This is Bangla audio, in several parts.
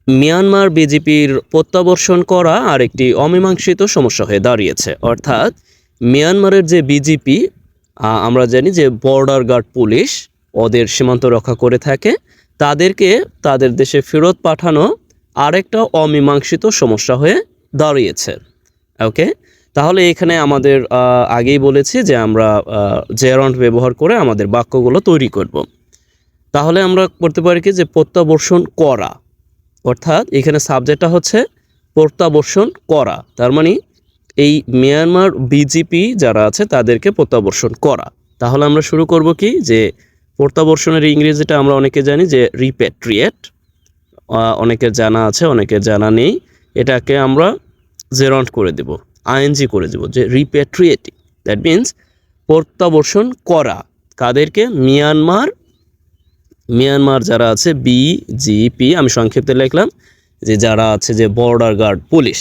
মিয়ানমার বিজেপির প্রত্যাবর্ষণ করা আর একটি অমীমাংসিত সমস্যা হয়ে দাঁড়িয়েছে। অর্থাৎ মিয়ানমারের যে বিজেপি, আমরা জানি যে বর্ডার গার্ড পুলিশ ওদের সীমান্ত রক্ষা করে থাকে, তাদেরকে তাদের দেশে ফেরত পাঠানো আরেকটা অমীমাংসিত সমস্যা হয়ে দাঁড়িয়েছে। ওকে, তাহলে এখানে আমাদের আগেই বলেছি যে আমরা জেরন্ড ব্যবহার করে আমাদের বাক্যগুলো তৈরি করব। তাহলে আমরা করতে পারি কি যে প্রত্যাবর্ষণ করা, অর্থাৎ এখানে সাবজেক্টটা হচ্ছে প্রত্যাবর্ষণ করা, তার মানে এই মিয়ানমার বিজেপি যারা আছে তাদেরকে প্রত্যাবর্ষণ করা। তাহলে আমরা শুরু করব কি যে প্রত্যাবর্ষণের ইংরেজিটা আমরা অনেকে জানি যে রিপ্যাট্রিয়েট, অনেকের জানা আছে অনেকের জানা নেই। এটাকে আমরা জেরন্ড করে দেব, আইএনজি করে দেব, যে রিপ্যাট্রিয়েটিং, দ্যাট মিনস প্রত্যাবর্ষণ করা। কাদেরকে? মিয়ানমার যারা আছে বিজিপি, আমি সংক্ষেপে লিখলাম যে যারা আছে যে বর্ডার গার্ড পুলিশ।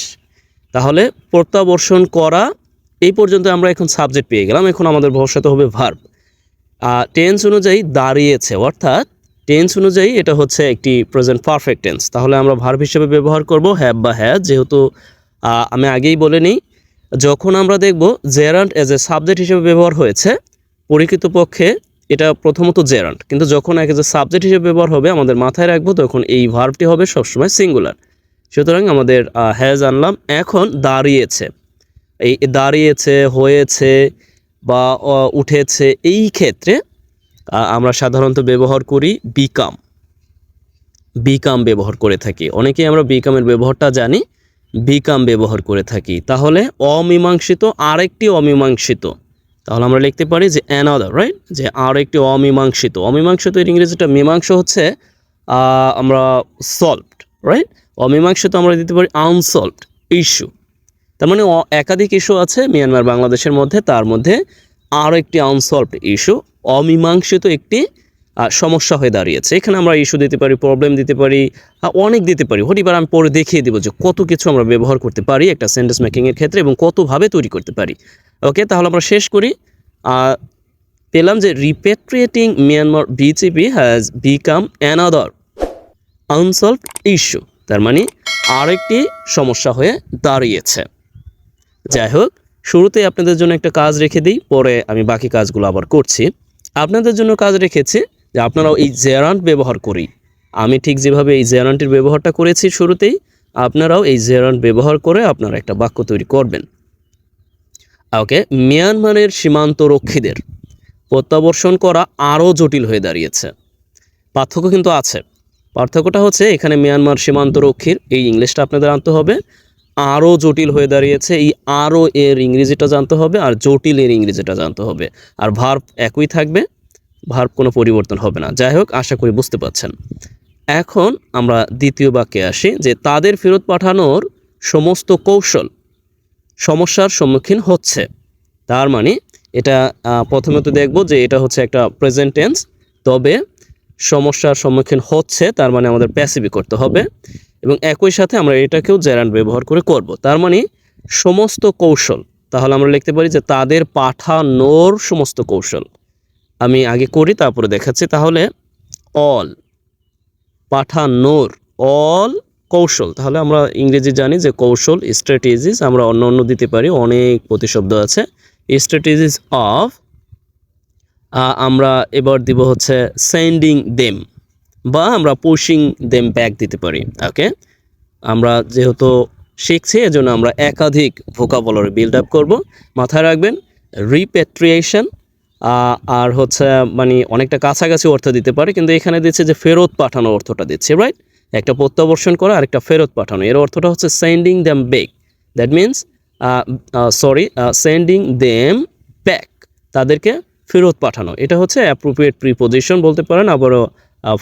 তাহলে প্রত্যাবর্ষণ করা এই পর্যন্ত আমরা এখন সাবজেক্ট পেয়ে গেলাম। এখন আমাদের ভবিষ্যতে হবে ভার্ব। টেন্স অনুযায়ী দাঁড়িয়েছে, অর্থাৎ টেন্স অনুযায়ী এটা হচ্ছে একটি প্রেজেন্ট পারফেক্ট টেন্স। তাহলে আমরা ভার্ব হিসেবে ব্যবহার করব হ্যাভ বা হ্যাজ। যেহেতু আমি আগেই বলে নিই, যখন আমরা দেখব জেরান্ড এজ এ সাবজেক্ট হিসেবে ব্যবহার হয়েছে, পরিকৃতপক্ষে এটা প্রথমত জেরান্ড, কিন্তু যখন এজ এ সাবজেক্ট হিসেবে ব্যবহার হবে আমাদের মাথায় রাখবো তখন এই ভার্বটি হবে সবসময় সিঙ্গুলার। সুতরাং আমাদের হ্যাজ আনলাম। এখন দাঁড়িয়েছে, এই দাঁড়িয়েছে, হয়েছে বা উঠেছে, এই ক্ষেত্রে আমরা সাধারণত ব্যবহার করি বিকাম ব্যবহার করে থাকি। অনেকেই আমরা বিকামের ব্যবহারটা জানি, বিকাম ব্যবহার করে থাকি। তাহলে অমীমাংসিত, আরেকটি অমীমাংসিত, তাহলে আমরা লিখতে পারি যে অ্যানাদার, রাইট, যে আরেকটি অমীমাংসিত। অমীমাংসিত এর ইংরেজিটা মীমাংসা হচ্ছে আমরা সলভড, রাইট। অমীমাংসিত আমরা দিতে পারি আনসলভড ইস্যু। তার মানে একাধিক ইস্যু আছে মিয়ানমার বাংলাদেশের মধ্যে, তার মধ্যে আরও একটি আনসলভড ইস্যু, অমীমাংসিত একটি সমস্যা হয়ে দাঁড়িয়েছে। এখানে আমরা ইস্যু দিতে পারি, প্রবলেম দিতে পারি, অনেক দিতে পারি। এবার আমি পরে দেখিয়ে দেবো যে কত কিছু আমরা ব্যবহার করতে পারি একটা সেন্টেন্স মেকিংয়ের ক্ষেত্রে এবং কতভাবে তৈরি করতে পারি। ওকে, তাহলে আমরা শেষ করি। পেলাম যে repatriating Myanmar BJP has become another unsolved issue, তার মানে আরেকটি সমস্যা হয়ে দাঁড়িয়েছে। যাই হোক, শুরুতেই আপনাদের জন্য একটা কাজ রেখে দিই, পরে আমি বাকি কাজগুলো আবার করছি। আপনাদের জন্য কাজ রেখেছি যে আপনারাও এই জেরান্ড ব্যবহার করি, আমি ঠিক যেভাবে এই জেরান্ডের ব্যবহারটা করেছি শুরুতেই, আপনারাও এই জেরান্ড ব্যবহার করে আপনারা একটা বাক্য তৈরি করবেন। ওকে, মিয়ানমারের সীমান্তরক্ষীদের প্রত্যাবর্ষণ করা আরও জটিল হয়ে দাঁড়িয়েছে। পার্থক্য কিন্তু আছে। পার্থক্যটা হচ্ছে এখানে মিয়ানমার সীমান্তরক্ষীর এই ইংলিশটা আপনাদের আনতে হবে, আরও জটিল হয়ে দাঁড়িয়েছে এই আরও এর ইংরেজিটা জানতে হবে, আর জটিল এর ইংরেজিটা জানতে হবে। আর ভার্ব একই থাকবে, ভার্ব কোনো পরিবর্তন হবে না। যাই হোক, আশা করি বুঝতে পারছেন। এখন আমরা দ্বিতীয় বাক্যে আসি যে তাদের ফেরত পাঠানোর সমস্ত কৌশল সমস্যার সম্মুখীন হচ্ছে। তার মানে এটা প্রথমে তো দেখব যে এটা হচ্ছে একটা প্রেজেন্ট টেন্স, তবে সমস্যার সম্মুখীন হচ্ছে তার মানে আমাদের প্যাসিভি করতে হবে, এবং একই সাথে আমরা এটাকেও জেরান্ড ব্যবহার করে করব। তার মানে সমস্ত কৌশল, তাহলে আমরা লিখতে পারি যে তাদের পাঠানোর সমস্ত কৌশল। আমি আগে করি তারপরে দেখাচ্ছি। তাহলে অল, পাঠানোর, অল কৌশল। তাহলে আমরা ইংরেজি জানি যে কৌশল, স্ট্র্যাটেজিস, আমরা অন্য দিতে পারি, অনেক প্রতিশব্দ আছে। স্ট্র্যাটেজিস অফ, আমরা এবার দিব হচ্ছে সেন্ডিং দেম, বা আমরা পুশিং দেম ব্যাক দিতে পারি। ওকে, আমরা যেহেতু শিখছি এজন্য আমরা একাধিক ভোকাবুলারি বিল্ড আপ করবো। মাথায় রাখবেন রিপ্যাট্রিয়েশন আর হচ্ছে মানে অনেকটা কাছাকাছি অর্থ দিতে পারে, কিন্তু এখানে দিচ্ছে যে ফেরত পাঠানো অর্থটা দিচ্ছে, রাইট। একটা প্রত্যাবর্ষণ করা আর একটা ফেরত পাঠানো, এর অর্থটা হচ্ছে sending them back, that means sending them back, তাদেরকে ফেরত পাঠানো। এটা হচ্ছে অ্যাপ্রোপ্রিয়েট প্রিপোজিশন বলতে পারেন, আবারও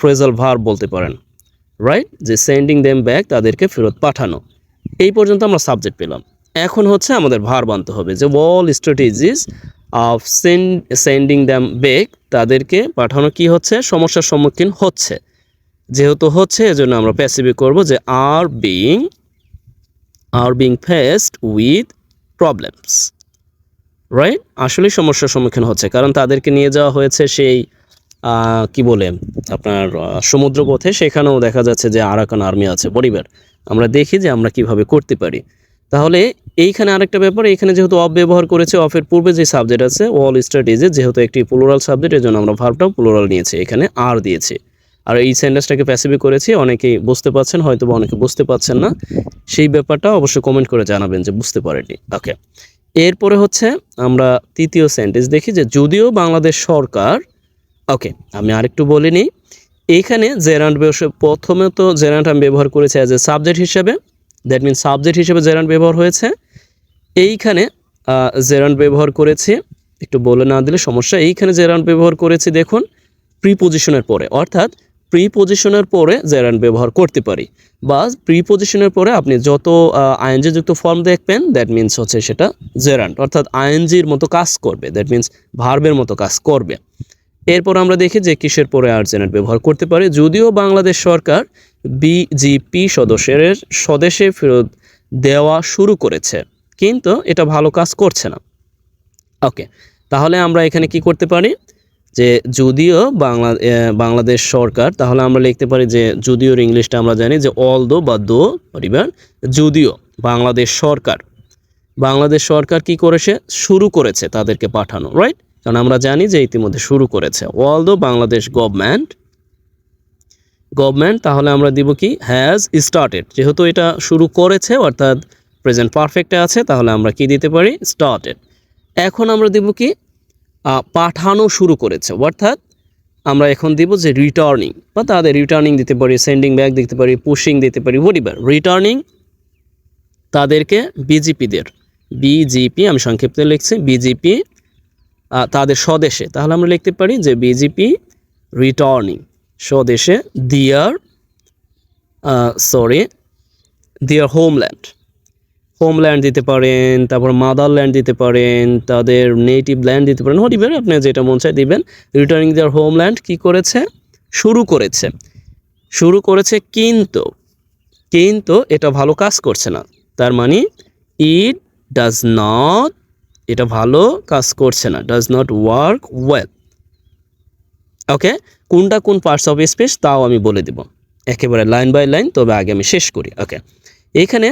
ফ্রেজাল ভার্ব বলতে পারেন, রাইট, যে সেন্ডিং দেম ব্যাক, তাদেরকে ফেরত পাঠানো। এই পর্যন্ত আমরা সাবজেক্ট পেলাম। এখন হচ্ছে আমাদের ভার্ব আনতে হবে, যে all strategies of sending them back, তাদেরকে পাঠানো কি হচ্ছে, সমস্যার সম্মুখীন হচ্ছে। যেহেতু হচ্ছে এজন্য আমরা প্যাসিভি করব, যে are being faced with problems, right. আসলে সমস্যার সম্মুখীন হচ্ছে কারণ তাদেরকে নিয়ে যাওয়া হয়েছে সেই কি বলে আপনার সমুদ্রপথে, সেখানেও দেখা যাচ্ছে যে আরাকান আর্মি আছে পরিবার। আমরা দেখি যে আমরা কিভাবে করতে পারি। তাহলে এইখানে আরেকটা ব্যাপার, এইখানে যেহেতু অফ ব্যবহার করেছে, অফের পূর্বে যে সাবজেক্ট আছে অল স্টাডিজে, যেহেতু একটি প্লুরাল সাবজেক্ট, এর জন্য আমরা ভার্বটাও প্লুরাল নিয়েছি, এখানে আর দিয়েছি। আর এই সেন্টেন্সটাকে প্যাসিফিক করেছি। অনেকেই বুঝতে পারছেন হয়তো বা অনেকে বুঝতে পারছেন না, সেই ব্যাপারটা অবশ্যই কমেন্ট করে জানাবেন যে বুঝতে পারেননি। ওকে, এরপরে হচ্ছে আমরা তৃতীয় সেন্টেন্স দেখি যে যদিও বাংলাদেশ সরকার। ওকে, আমি আরেকটু বলে নিই। এইখানে জেরান্ড প্রথমে তো জেরান্ড আমি ব্যবহার করেছি অ্যাজ এ সাবজেক্ট হিসেবে, দ্যাট মিনস সাবজেক্ট হিসেবে জেরান্ড ব্যবহার হয়েছে। এইখানে জেরান্ড ব্যবহার করেছি, একটু বলে না দিলে সমস্যা। এইখানে জেরান্ড ব্যবহার করেছি দেখুন প্রিপোজিশনের পরে, অর্থাৎ প্রিপোজিশনের পরে জেরান্ড ব্যবহার করতে পারি, বা প্রিপোজিশনের পরে আপনি যত আইএনজি যুক্ত ফর্ম দেখবেন দ্যাট মিনস হচ্ছে সেটা জেরান্ড, অর্থাৎ আইএনজির মতো কাজ করবে, দ্যাট মিনস ভার্বের মতো কাজ করবে। এরপর আমরা দেখি যে কিসের পরে আর জেরান্ড ব্যবহার করতে পারি। যদিও বাংলাদেশ সরকার বিজিপি সদস্যের স্বদেশে ফেরত দেওয়া শুরু করেছে, কিন্তু এটা ভালো কাজ করছে না। ওকে, তাহলে আমরা এখানে কি করতে পারি যে যদিও বাংলাদেশ সরকার, তাহলে আমরা লিখতে পারি যে যদিওর ইংলিশটা আমরা জানি যে অল দো বা দো পরিবার। যদিও বাংলাদেশ সরকার কি করেছে, শুরু করেছে তাদেরকে পাঠানো, রাইট? কারণ আমরা জানি যে ইতিমধ্যে শুরু করেছে। অল দো বাংলাদেশ গভর্নমেন্ট, তাহলে আমরা দিব কি হ্যাজ স্টার্টেড, যেহেতু এটা শুরু করেছে অর্থাৎ প্রেজেন্ট পারফেক্টে আছে, তাহলে আমরা কি দিতে পারি স্টার্টেড। এখন আমরা দিব কি পাঠানো শুরু করেছে, অর্থাৎ আমরা এখন দিব যে রিটার্নিং, বা তাদের রিটার্নিং দিতে পারি, সেন্ডিং ব্যাক দিতে পারি, পুশিং দিতে পারি, হোয়াটএভার। রিটার্নিং তাদেরকে বিজিপি আমি সংক্ষিপ্ত লিখছি, বিজিপি তাদের স্বদেশে, তাহলে আমরা লিখতে পারি যে বিজিপি রিটার্নিং স্বদেশে দিয়ার হোমল্যান্ড দিতে পারেন, তারপর মাদারল্যান্ড দিতে পারেন, তাদের নেটিভ ল্যান্ড দিতে পারেন, হোয়াটএভার আপনি যেটা মন চায় দিবেন। রিটার্নিং দেয়ার হোমল্যান্ড কি করেছে, শুরু করেছে, কিন্তু এটা ভালো কাজ করছে না, তার মানে ইট ডাজ নট, এটা ভালো কাজ করছে না, ডাজ নট ওয়ার্ক ওয়েল। ওকে, কোনটা কোন পার্টস অফ স্পিচ তাও আমি বলে দিব একেবারে লাইন বাই লাইন, তবে আগে আমি শেষ করি। ওকে, এখানে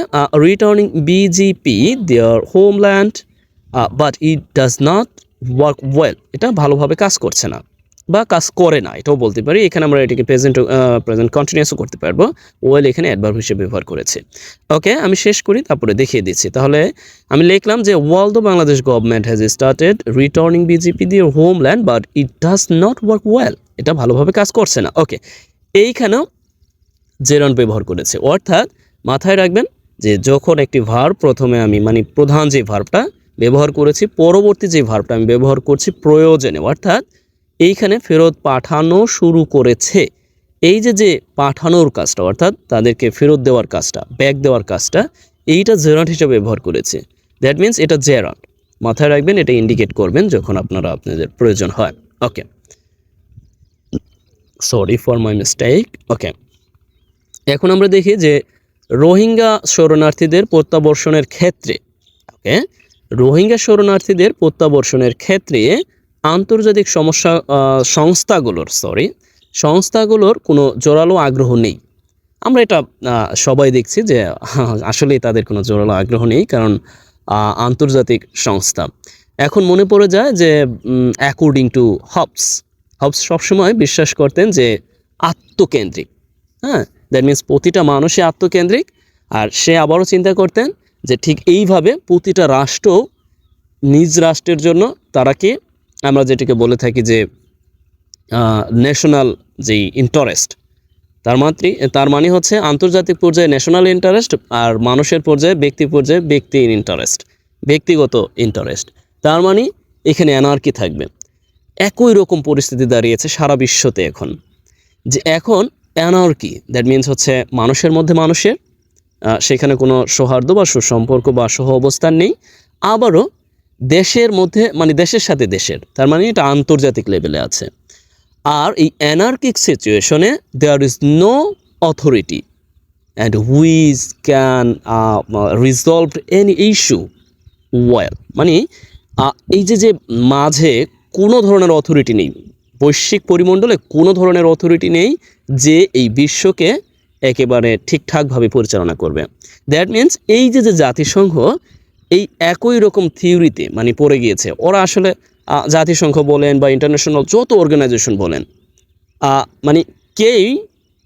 returning BGP their homeland but it does not work well, এটা ভালোভাবে কাজ করছে না বা কাজ করে না, এটাও বলতে পারি। এখানে আমরা এটাকে প্রেজেন্ট কন্টিনিউয়াসও করতে পারবো। ওয়েল এখানে অ্যাডভার্ব হিসেবে ব্যবহার করেছে। ওকে, আমি শেষ করি তারপরে দেখিয়ে দিচ্ছি। তাহলে আমি লিখলাম যে while the Bangladesh government has started returning BGP their homeland but it does not work well, এটা ভালোভাবে কাজ করছে না। ওকে, এইখানেও জেরান্ড ব্যবহার করেছে, অর্থাৎ মাথায় রাখবেন যে যখন একটি ভার্ব প্রথমে আমি মানে প্রধান যে ভার্বটা ব্যবহার করেছি, পরবর্তী যে ভার্বটা আমি ব্যবহার করছি প্রয়োজনে, অর্থাৎ এইখানে ফেরত পাঠানো শুরু করেছে, এই যে পাঠানোর কাজটা অর্থাৎ তাদেরকে ফেরত দেওয়ার কাজটা, ব্যাক দেওয়ার কাজটা, এইটা জেরান্ড হিসেবে ব্যবহার করেছে। দ্যাট মিনস এটা জেরান্ড, মাথায় রাখবেন, এটা ইন্ডিকেট করবেন যখন আপনাদের প্রয়োজন হয়। ওকে, সরি ফর মাই মিস্টেক। ওকে, এখন আমরা দেখি যে রোহিঙ্গা শরণার্থীদের প্রত্যাবর্ষণের ক্ষেত্রে আন্তর্জাতিক সংস্থাগুলোর কোনো জোরালো আগ্রহ নেই। আমরা এটা সবাই দেখছি যে আসলেই তাদের কোনো জোরালো আগ্রহ নেই, কারণ আন্তর্জাতিক সংস্থা। এখন মনে পড়ে যায় যে অ্যাকর্ডিং টু হবস সবসময় বিশ্বাস করতেন যে আত্মকেন্দ্রিক, হ্যাঁ, দ্যাট মিনস প্রতিটা মানুষই আত্মকেন্দ্রিক। আর সে আবারও চিন্তা করতেন যে ঠিক এইভাবে প্রতিটা রাষ্ট্র নিজ রাষ্ট্রের জন্য তারা কি আমরা যেটিকে বলে থাকি যে ন্যাশনাল যেই ইন্টারেস্ট, তার মানে হচ্ছে আন্তর্জাতিক পর্যায়ে ন্যাশনাল ইন্টারেস্ট, আর মানুষের পর্যায়ে ব্যক্তিগত ইন্টারেস্ট। তার মানে এখানে অ্যানার্কি থাকবে। একই রকম পরিস্থিতি দাঁড়িয়েছে সারা বিশ্বতে এখন, যে এখন অ্যানার্কি, দ্যাট মিনস হচ্ছে মানুষের মধ্যে সেখানে কোনো সৌহার্দ্য বা সুসম্পর্ক বা সহ অবস্থান নেই। আবারও দেশের মধ্যে মানে দেশের সাথে দেশের, তার মানে এটা আন্তর্জাতিক লেভেলে আছে। আর এই অ্যানার্কিক সিচুয়েশনে there is no authority and which can resolve any issue well, মানে এই যে মাঝে কোনো ধরনের অথরিটি নেই, বৈশ্বিক পরিমণ্ডলে কোনো ধরনের অথরিটি নেই যে এই বিশ্বকে একেবারে ঠিকঠাকভাবে পরিচালনা করবে। দ্যাট মিনস এই যে জাতিসংঘ এই একই রকম থিওরিতে মানে পড়ে গিয়েছে। ওরা আসলে জাতিসংঘ বলেন বা ইন্টারন্যাশনাল যত অর্গানাইজেশন বলেন, মানে কেউই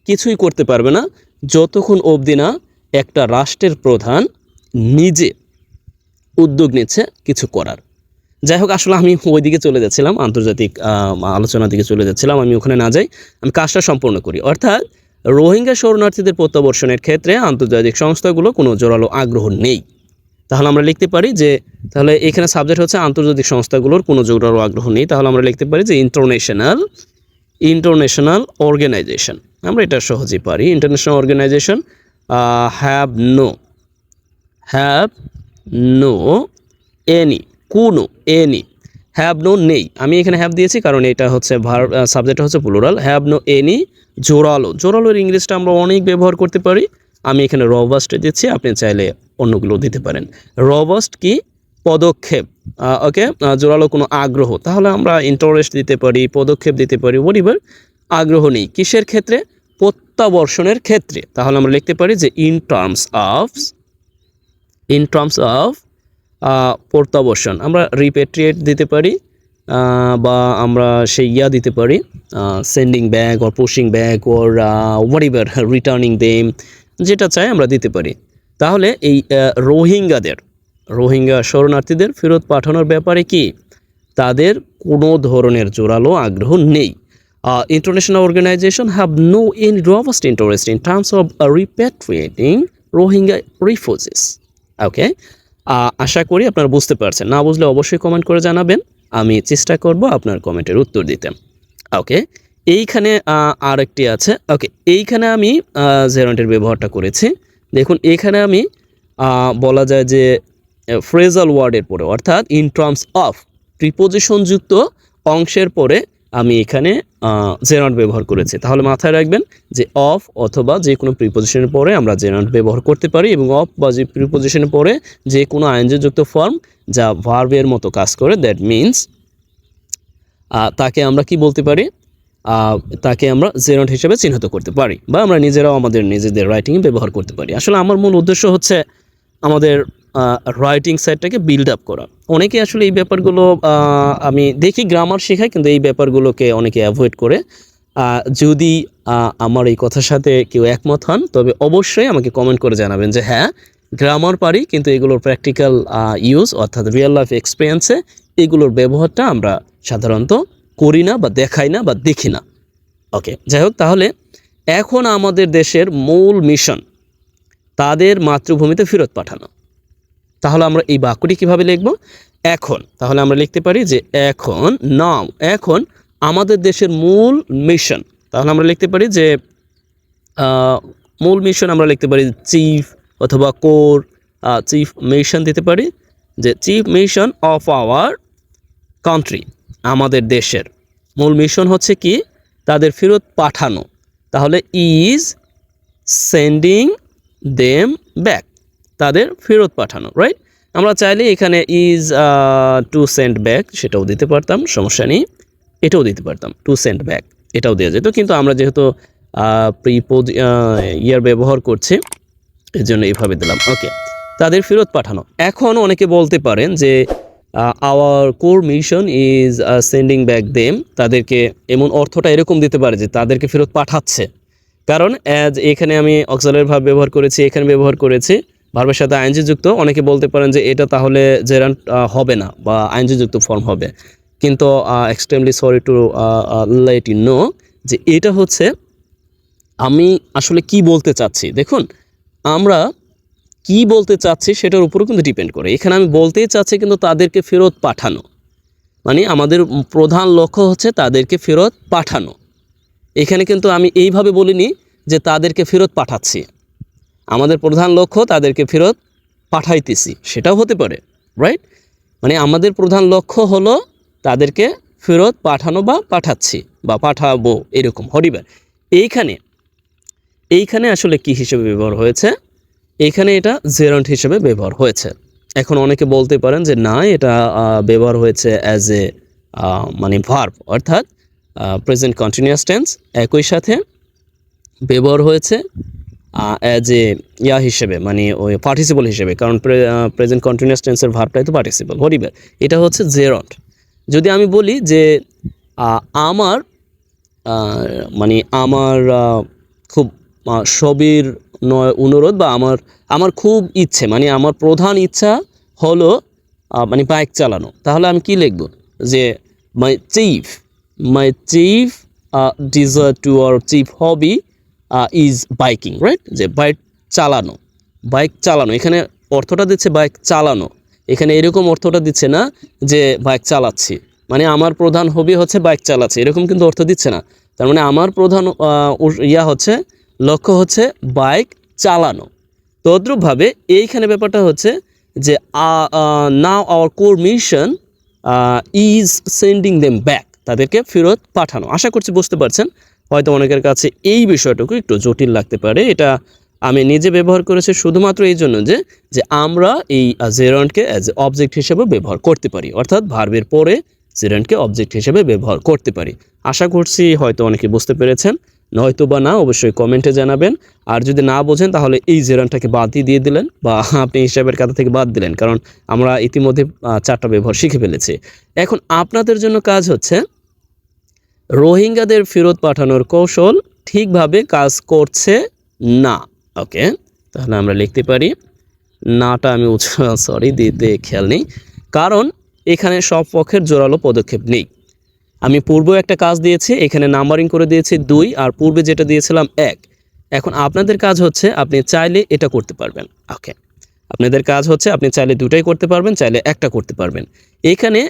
কিছুই করতে পারবে না যতক্ষণ অবধি না একটা রাষ্ট্রের প্রধান নিজে উদ্যোগ নিচ্ছে কিছু করার। যাই হোক, আসলে আমি ওইদিকে চলে যাচ্ছিলাম, আন্তর্জাতিক আলোচনার দিকে চলে যাচ্ছিলাম। আমি ওখানে না যাই, আমি কাজটা সম্পূর্ণ করি। অর্থাৎ রোহিঙ্গা শরণার্থীদের প্রত্যাবর্ষণের ক্ষেত্রে আন্তর্জাতিক সংস্থাগুলো কোনো জোরালো আগ্রহ নেই। তাহলে আমরা লিখতে পারি যে, তাহলে এখানে সাবজেক্ট হচ্ছে আন্তর্জাতিক সংস্থাগুলোর কোনো জোরালো আগ্রহ নেই। তাহলে আমরা লিখতে পারি যে ইন্টারন্যাশনাল অর্গানাইজেশন। আমরা এটা সহজেই পারি। International organisation have no any, কোনো এনি, হ্যাভ নো নেই। আমি এখানে হ্যাভ দিয়েছি কারণ এটা হচ্ছে ভার্ব, সাবজেক্ট হচ্ছে প্লুরাল। হ্যাভ নো এনি জোরালোর ইংলিশটা আমরা অনেক ব্যবহার করতে পারি। আমি এখানে রবাস্ট দিচ্ছি, আপনি চাইলে অন্যগুলো দিতে পারেন। রবাস্ট কি? পদক্ষেপ। ওকে, জোরালো কোনো আগ্রহ, তাহলে আমরা ইন্টারেস্ট দিতে পারি, পদক্ষেপ দিতে পারি, হোয়াটএভার। আগ্রহ নেই কিসের ক্ষেত্রে? প্রত্যাবর্ষণের ক্ষেত্রে। তাহলে আমরা লিখতে পারি যে ইন টার্মস অফ প্রত্যাবর্ষণ। আমরা রিপেট্রিয়েট দিতে পারি, বা আমরা সেই দিতে পারি, sending back or pushing back or whatever, returning them, যেটা চাই আমরা দিতে পারি। তাহলে এই রোহিঙ্গা শরণার্থীদের ফেরত পাঠানোর ব্যাপারে কি তাদের কোনো ধরনের জোরালো আগ্রহ নেই। International organization have no any robust interest in terms of repatriating Rohingya refugees. ওকে, আশা করি আপনারা বুঝতে পারছেন। না বুঝলে অবশ্যই কমেন্ট করে জানাবেন, আমি চেষ্টা করব আপনার কমেন্টের উত্তর দিতে। ওকে, এইখানে আরেকটি আছে। ওকে, এইখানে আমি জেরান্টের ব্যবহারটা করেছি। দেখুন, এখানে আমি বলা যায় যে ফ্রেজাল ওয়ার্ডের পরে, অর্থাৎ ইন টার্মস অফ প্রিপোজিশনযুক্ত অংশের পরে আমি এখানে জেরান্ট ব্যবহার করেছি। তাহলে মাথায় রাখবেন যে অফ অথবা যে কোনো প্রিপোজিশনের পরে আমরা জেরান্ট ব্যবহার করতে পারি, এবং অফ বা যে প্রিপোজিশনের পরে যে কোনো আইনযুক্ত ফর্ম যা ভার্বের মতো কাজ করে, দ্যাট মিনস তাকে আমরা কি বলতে পারি? তাকে আমরা জেরান্ট হিসেবে চিহ্নিত করতে পারি, বা আমরা নিজেরাও নিজেদের রাইটিংয়ে ব্যবহার করতে পারি। আসলে আমার মূল উদ্দেশ্য হচ্ছে আমাদের রাইটিং সাইডটাকে বিল্ড আপ করা। অনেকে আসলে এই ব্যাপারগুলো আমি দেখি গ্রামার শেখায়, কিন্তু এই ব্যাপারগুলোকে অনেকে অ্যাভয়েড করে। যদি আমার এই কথার সাথে কেউ একমত হন, তবে অবশ্যই আমাকে কমেন্ট করে জানাবেন যে হ্যাঁ, গ্রামার পারি, কিন্তু এগুলোর প্র্যাকটিক্যাল ইউজ অর্থাৎ রিয়েল লাইফ এক্সপিরিয়েন্সে এগুলোর ব্যবহারটা আমরা সাধারণত করি না, বা দেখাই না, বা দেখি না। ওকে, যাই হোক, তাহলে এখন আমাদের দেশের মূল মিশন তাদের মাতৃভূমিতে ফেরত পাঠানো। তাহলে আমরা এই বাক্যটি কিভাবে লিখব? এখন। তাহলে আমরা লিখতে পারি যে এখন আমাদের দেশের মূল মিশন। তাহলে আমরা লিখতে পারি যে মূল মিশন, আমরা লিখতে পারি চিফ অথবা কোর, চিফ মিশন দিতে পারি, যে chief mission of our country, আমাদের দেশের মূল মিশন হচ্ছে কি? তাদের ফেরত পাঠানো। তাহলে ইজ সেন্ডিং দেম ব্যাক, তাদের ফেরত পাঠানো, রাইট? আমরা চাইলে এখানে ইজ টু সেন্ড ব্যাক সেটাও দিতে পারতাম, সমস্যা নেই। এটাও দিতে পারতাম, টু সেন্ড ব্যাক, এটাও দেওয়া যেত, কিন্তু আমরা যেহেতু ব্যবহার করছি এর জন্য এইভাবে দিলাম। ওকে, তাদের ফেরত পাঠানো। এখন অনেকে বলতে পারেন যে our core mission is sending back them, তাদেরকে এমন অর্থটা এরকম দিতে পারে যে তাদেরকে ফেরত পাঠাচ্ছে। কারণ এখানে আমি অক্সিলারি ভার্ব ব্যবহার করেছি, এখানে ব্যবহার করেছি ভার্বের সাথে আইএনজি যুক্ত। অনেকে বলতে পারেন যে এটা তাহলে জেরান্ট হবে না, বা আইএনজি যুক্ত ফর্ম হবে, কিন্তু extremely sorry to late you know যে এটা হচ্ছে আমি আসলে কি বলতে চাচ্ছি। দেখুন, আমরা কি বলতে চাচ্ছি সেটার উপরও কিন্তু ডিপেন্ড করে। এখানে আমি বলতেই চাচ্ছি কিন্তু তাদেরকে ফেরত পাঠানো, মানে আমাদের প্রধান লক্ষ্য হচ্ছে তাদেরকে ফেরত পাঠানো। এখানে কিন্তু আমি এইভাবে বলিনি যে তাদেরকে ফেরত পাঠাচ্ছি, আমাদের প্রধান লক্ষ্য তাদেরকে ফেরত পাঠাইতেছি, সেটাও হতে পারে, রাইট? মানে আমাদের প্রধান লক্ষ্য হলো তাদেরকে ফেরত পাঠানো, বা পাঠাচ্ছি, বা পাঠাবো, এরকম হরিবার। এইখানে আসলে কি হিসেবে ব্যবহার হয়েছে? এখানে এটা জেরান্ট হিসেবে ব্যবহার হয়েছে। এখন অনেকে বলতে পারেন যে না, এটা ব্যবহার হয়েছে অ্যাজ এ মানে ভার্ব, অর্থাৎ প্রেজেন্ট কন্টিনিউয়াস টেন্স, একই সাথে ব্যবহার হয়েছে অ্যাজ এ ইয়া হিসেবে, মানে ওই পার্টিসিপল হিসেবে, কারণ প্রেজেন্ট কন্টিনিউয়াস টেন্সের ভার্বটাই তো পার্টিসিপল। হরিবার এটা হচ্ছে জেরন্ড। যদি আমি বলি যে আমার মানে আমার খুব সবির নয় অনুরোধ, বা আমার খুব ইচ্ছে, মানে আমার প্রধান ইচ্ছা হলো মানে বাইক চালানো, তাহলে আমি কি লিখব যে মাই চিফ ডিজায়ার টু আর chief hobby is biking, right? যে বাইক চালানো এখানে অর্থটা দিচ্ছে বাইক চালানো, এখানে এরকম অর্থটা দিচ্ছে না যে বাইক চালাচ্ছি, মানে আমার প্রধান হবি হচ্ছে বাইক চালাচ্ছি, এরকম কিন্তু অর্থ দিচ্ছে না। তার মানে আমার প্রধান লক্ষ্য হচ্ছে বাইক চালানো। তদ্রূপভাবে এইখানে ব্যাপারটা হচ্ছে যে নাও hour core mission is sending them back, তাদেরকে ফেরত পাঠানো। আশা করছি বুঝতে পারছেন। হয়তো অনেকের কাছে এই বিষয়টুকু একটু জটিল লাগতে পারে। এটা আমি নিজে ব্যবহার করেছি শুধুমাত্র এই জন্য যে আমরা এই জেরন্ডকে অ্যাজ এ অবজেক্ট হিসেবে ব্যবহার করতে পারি, অর্থাৎ ভার্বের পরে জেরন্ডকে অবজেক্ট হিসেবে ব্যবহার করতে পারি। আশা করছি হয়তো অনেকে বুঝতে পেরেছেন, নয়তো বা না অবশ্যই কমেন্টে জানাবেন। আর যদি না বোঝেন তাহলে এই জেরন্ডটাকে বাদ দিয়ে দিলেন, বা আপনি হিসাবের খাতা থেকে বাদ দিলেন, কারণ আমরা ইতিমধ্যে 4টা ব্যবহার শিখে ফেলেছি। এখন আপনাদের জন্য কাজ হচ্ছে রোহিঙ্গাদের ফেরত পাঠানোর কৌশল ঠিকভাবে কাজ করছে না। ওকে, তাহলে আমরা লিখতে পারি, নাটা আমি দিতে খেয়াল নেই, কারণ এখানে সব পক্ষের জোরালো পদক্ষেপ নেই। আমি পূর্বে একটা কাজ দিয়েছি, এখানে নাম্বারিং করে দিয়েছি 2, আর পূর্বে যেটা দিয়েছিলাম 1। এখন আপনাদের কাজ হচ্ছে আপনি চাইলে এটা করতে পারবেন। ওকে, আপনাদের কাজ হচ্ছে আপনি চাইলে 2টাই করতে পারবেন, চাইলে একটা করতে পারবেন। এখানে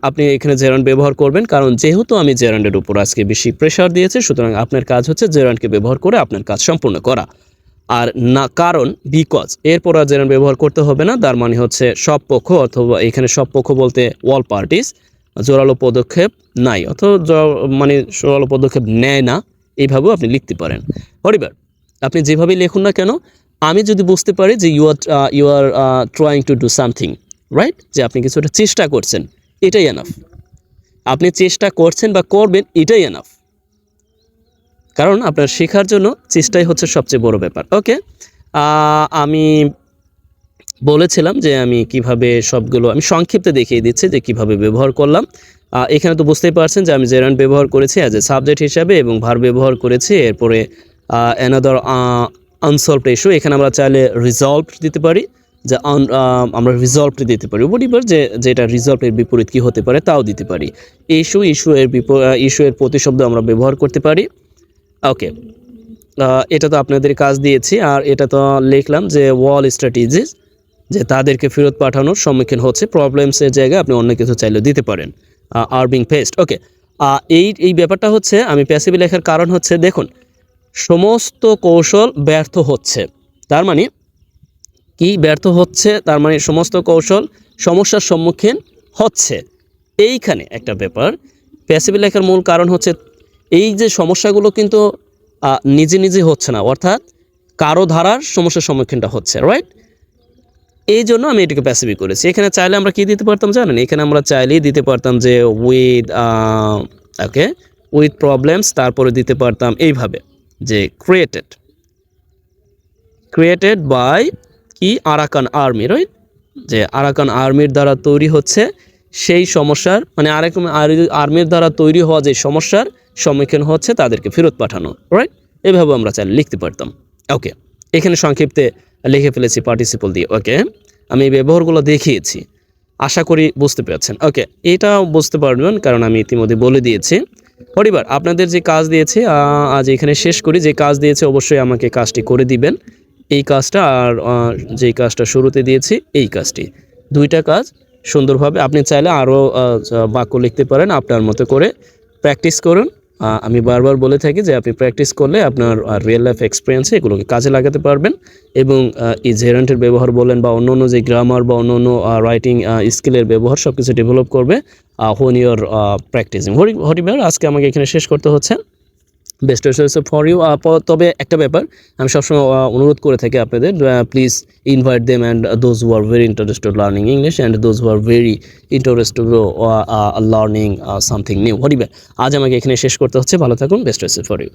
আপনি এখানে জেরান্ড ব্যবহার করবেন, কারণ যেহেতু আমি জেরান্ডের উপর আজকে বেশি প্রেশার দিয়েছি, সুতরাং আপনার কাজ হচ্ছে জেরান্ডকে ব্যবহার করে আপনার কাজ সম্পূর্ণ করা। আর না, কারণ বিকজ এরপর আর জেরান্ড ব্যবহার করতে হবে না, তার মানে হচ্ছে সব পক্ষ, অথবা এখানে সব পক্ষ বলতে অল পার্টিস, জোরালো পদক্ষেপ নাই, অথবা মানে জোরালো পদক্ষেপ নেয় না, এইভাবেও আপনি লিখতে পারেন। হরিবার আপনি যেভাবেই লিখুন না কেন, আমি যদি বুঝতে পারি যে you are trying to do something, right, যে আপনি কিছুটা চেষ্টা করছেন, এটাই এনাফ। আপনি চেষ্টা করছেন বা করবেন, এটাই এনাফ, কারণ আপনার শেখার জন্য চেষ্টাই হচ্ছে সবচেয়ে বড় ব্যাপার। ওকে, আমি বলেছিলাম যে আমি কিভাবে সবগুলো আমি সংক্ষিপ্তে দেখিয়ে দিচ্ছি যে কিভাবে ব্যবহার করলাম। এখানে তো বুঝতেই পারছেন যে আমি জেরান্ড ব্যবহার করেছি অ্যাজ এ সাবজেক্ট হিসাবে, এবং ভার্ব ব্যবহার করেছি। এরপরে অ্যানাদার আনসলভড ইস্যু, এখানে আমরা চাইলে রিজলভ দিতে পারি, যে আমরা রিজলভ দিতে পারি, বলিবার যেটা রিজলভের বিপরীত কি হতে পারে তাও দিতে পারি। ইস্যু এর প্রতিশব্দ আমরা ব্যবহার করতে পারি। ওকে, এটা তো আপনাদের কাজ দিয়েছি, আর এটা তো লিখলাম যে ওয়াল স্ট্র্যাটেজিস, যে তাদেরকে ফেরত পাঠানোর সম্মুখীন হচ্ছে, প্রবলেমসের জায়গায় আপনি অন্য কিছু চাইলেও দিতে পারেন, আর বিং ফেসড। ওকে, এই ব্যাপারটা হচ্ছে আমি প্যাসিভ লেখার কারণ হচ্ছে, দেখুন সমস্ত কৌশল ব্যর্থ হচ্ছে, তার মানে কি ব্যর্থ হচ্ছে, তার মানে সমস্ত কৌশল সমস্যার সম্মুখীন হচ্ছে। এইখানে একটা ব্যাপার, প্যাসিভ লেখার মূল কারণ হচ্ছে এই যে সমস্যাগুলো কিন্তু নিজে নিজে হচ্ছে না, অর্থাৎ কারো ধারার সমস্যার সম্মুখীনটা হচ্ছে, রাইট? এই জন্য আমি এটাকে প্যাসিভি করেছি। এখানে চাইলে আমরা কি দিতে পারতাম জানেন, এখানে আমরা চাইলেই দিতে পারতাম যে উইথ প্রবলেমস, তারপরে দিতে পারতাম এইভাবে যে ক্রিয়েটেড বাই কি আরাকান আর্মি, রাইট? যে আরাকান আর্মির দ্বারা তৈরি হচ্ছে সেই সমস্যার, মানে আরাকান আর্মির দ্বারা তৈরি হওয়া যে সমস্যার সম্মুখীন হচ্ছে তাদেরকে ফেরত পাঠানো, রাইট? এইভাবে আমরা চাইলে লিখতে পারতাম। ওকে, এখানে সংক্ষিপ্তে লিখে ফেলেছি পার্টিসিপল দিয়ে। ওকে, আমি এই ব্যবহারগুলো দেখিয়েছি, আশা করি বুঝতে পেরেছেন। ওকে, এটাও বুঝতে পারবেন কারণ আমি ইতিমধ্যে বলে দিয়েছি। পরিবার আপনাদের যে কাজ দিয়েছে আজ এখানে শেষ করি। যে কাজ দিয়েছে অবশ্যই আমাকে কাজটি করে দিবেন, এই কাজটা আর যেই কাজটা শুরুতে দিয়েছি এই কাজটি, 2টা কাজ সুন্দরভাবে আপনি চাইলে আরও বাক্য লিখতে পারেন আপনার মতো করে। প্র্যাকটিস করুন। আমি বারবার বলে থাকি যে আপনি প্র্যাকটিস করলে আপনার রিয়েল লাইফ এক্সপিরিয়েন্সে এগুলোকে কাজে লাগাতে পারবেন, এবং এই জেরান্টের ব্যবহার বলেন বা অন্য যে গ্রামার বা অন্য রাইটিং স্কিলের ব্যবহার সব কিছু ডেভেলপ করবে হোন ইউর প্র্যাকটিসিং। হরিবার আজকে আমাকে এখানে শেষ করতে হচ্ছে। Best wishes for you. তবে একটা ব্যাপার আমি সবসময় অনুরোধ করে থাকি আপনাদের, please invite them and those who are very interested learning English and those who are very interested learning something new. হরিবে আজ আমাকে এখানে শেষ করতে হচ্ছে। ভালো থাকুন। Best wishes for you.